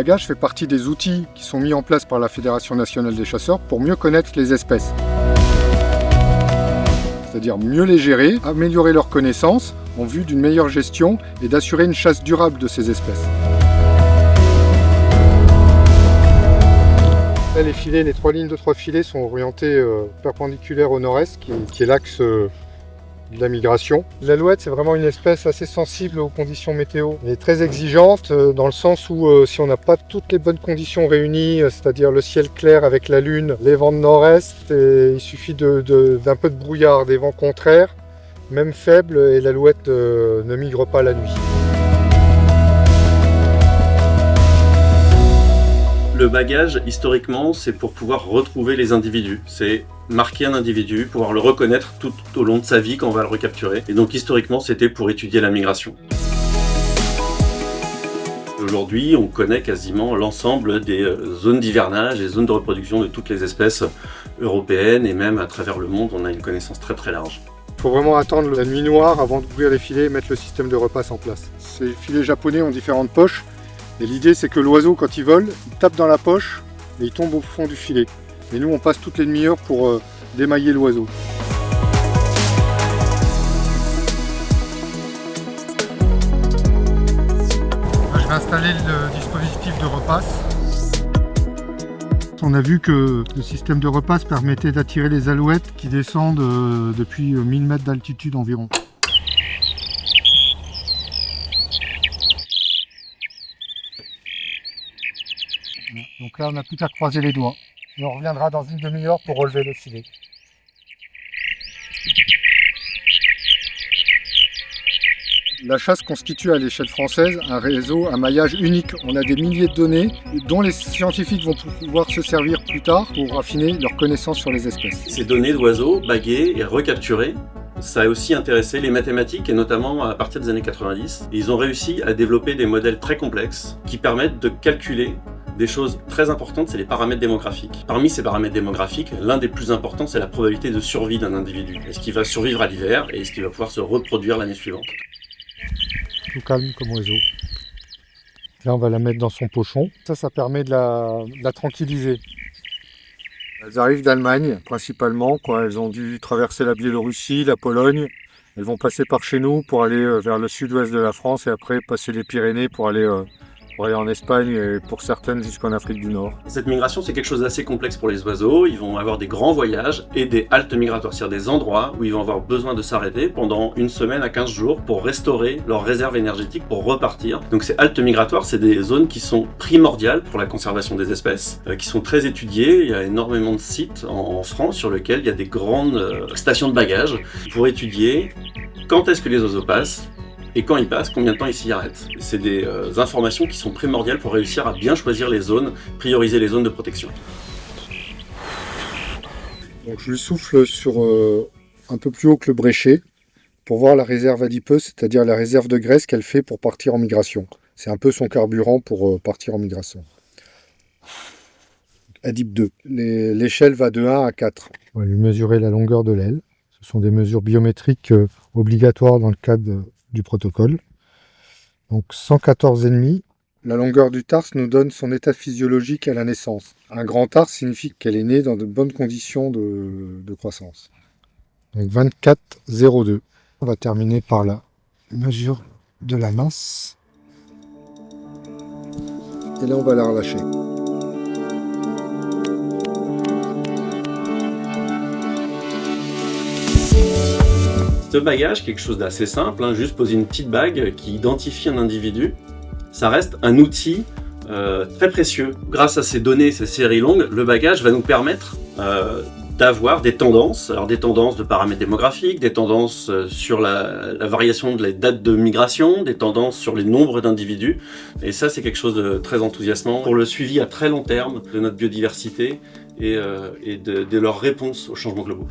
bagage fait partie des outils qui sont mis en place par la Fédération nationale des chasseurs pour mieux connaître les espèces. C'est-à-dire mieux les gérer, améliorer leurs connaissances en vue d'une meilleure gestion et d'assurer une chasse durable de ces espèces. Là, les filets, les 3 lignes de 3 filets sont orientées perpendiculaires au nord-est, qui est l'axe de la migration. L'alouette, c'est vraiment une espèce assez sensible aux conditions météo. Elle est très exigeante dans le sens où si on n'a pas toutes les bonnes conditions réunies, c'est-à-dire le ciel clair avec la lune, les vents de nord-est, il suffit d'un peu de brouillard, des vents contraires, même faibles, et l'alouette ne migre pas la nuit. Le bagage, historiquement, c'est pour pouvoir retrouver les individus. C'est marquer un individu, pouvoir le reconnaître tout au long de sa vie quand on va le recapturer. Et donc historiquement, c'était pour étudier la migration. Aujourd'hui, on connaît quasiment l'ensemble des zones d'hivernage et zones de reproduction de toutes les espèces européennes et même à travers le monde, on a une connaissance très très large. Il faut vraiment attendre la nuit noire avant d'ouvrir les filets et mettre le système de repasse en place. Ces filets japonais ont différentes poches. Et l'idée, c'est que l'oiseau, quand il vole, il tape dans la poche et il tombe au fond du filet. Et nous, on passe toutes les demi-heures pour démailler l'oiseau. Je vais installer le dispositif de repasse. On a vu que le système de repasse permettait d'attirer les alouettes qui descendent depuis 1000 mètres d'altitude environ. Donc là, on n'a plus qu'à croiser les doigts. Et on reviendra dans une demi-heure pour relever le filet. La chasse constitue à l'échelle française un réseau, un maillage unique. On a des milliers de données dont les scientifiques vont pouvoir se servir plus tard pour affiner leurs connaissances sur les espèces. Ces données d'oiseaux bagués et recapturés, ça a aussi intéressé les mathématiques et notamment à partir des années 90. Et ils ont réussi à développer des modèles très complexes qui permettent de calculer des choses très importantes, c'est les paramètres démographiques. Parmi ces paramètres démographiques, l'un des plus importants, c'est la probabilité de survie d'un individu. Est-ce qu'il va survivre à l'hiver et est-ce qu'il va pouvoir se reproduire l'année suivante? Tout calme comme oiseau. Là, on va la mettre dans son pochon. Ça permet de la tranquilliser. Elles arrivent d'Allemagne, principalement, quand elles ont dû traverser la Biélorussie, la Pologne. Elles vont passer par chez nous pour aller vers le sud-ouest de la France et après passer les Pyrénées pour aller en Espagne et pour certaines jusqu'en Afrique du Nord. Cette migration, c'est quelque chose d'assez complexe pour les oiseaux. Ils vont avoir des grands voyages et des haltes migratoires, c'est-à-dire des endroits où ils vont avoir besoin de s'arrêter pendant une semaine à 15 jours pour restaurer leur réserve énergétique pour repartir. Donc ces haltes migratoires, c'est des zones qui sont primordiales pour la conservation des espèces, qui sont très étudiées. Il y a énormément de sites en France sur lesquels il y a des grandes stations de bagages pour étudier quand est-ce que les oiseaux passent, et quand ils passent, combien de temps ils s'y arrêtent. C'est des informations qui sont primordiales pour réussir à bien choisir les zones, prioriser les zones de protection. Donc je lui souffle sur un peu plus haut que le bréchet pour voir la réserve adipeuse, c'est-à-dire la réserve de graisse qu'elle fait pour partir en migration. C'est un peu son carburant pour partir en migration. Adip 2. L'échelle va de 1 à 4. On va lui mesurer la longueur de l'aile. Ce sont des mesures biométriques obligatoires dans le cadre du protocole. Donc 114,5. La longueur du tarse nous donne son état physiologique à la naissance. Un grand tarse signifie qu'elle est née dans de bonnes conditions de croissance. Donc 24,02. On va terminer par la mesure de la masse. Et là on va la relâcher. Ce bagage, quelque chose d'assez simple, juste poser une petite bague qui identifie un individu, ça reste un outil très précieux. Grâce à ces données, ces séries longues, le bagage va nous permettre d'avoir des tendances, alors des tendances de paramètres démographiques, des tendances sur la variation de la date de migration, des tendances sur les nombres d'individus. Et ça, c'est quelque chose de très enthousiasmant pour le suivi à très long terme de notre biodiversité et de leur réponse aux changements globaux.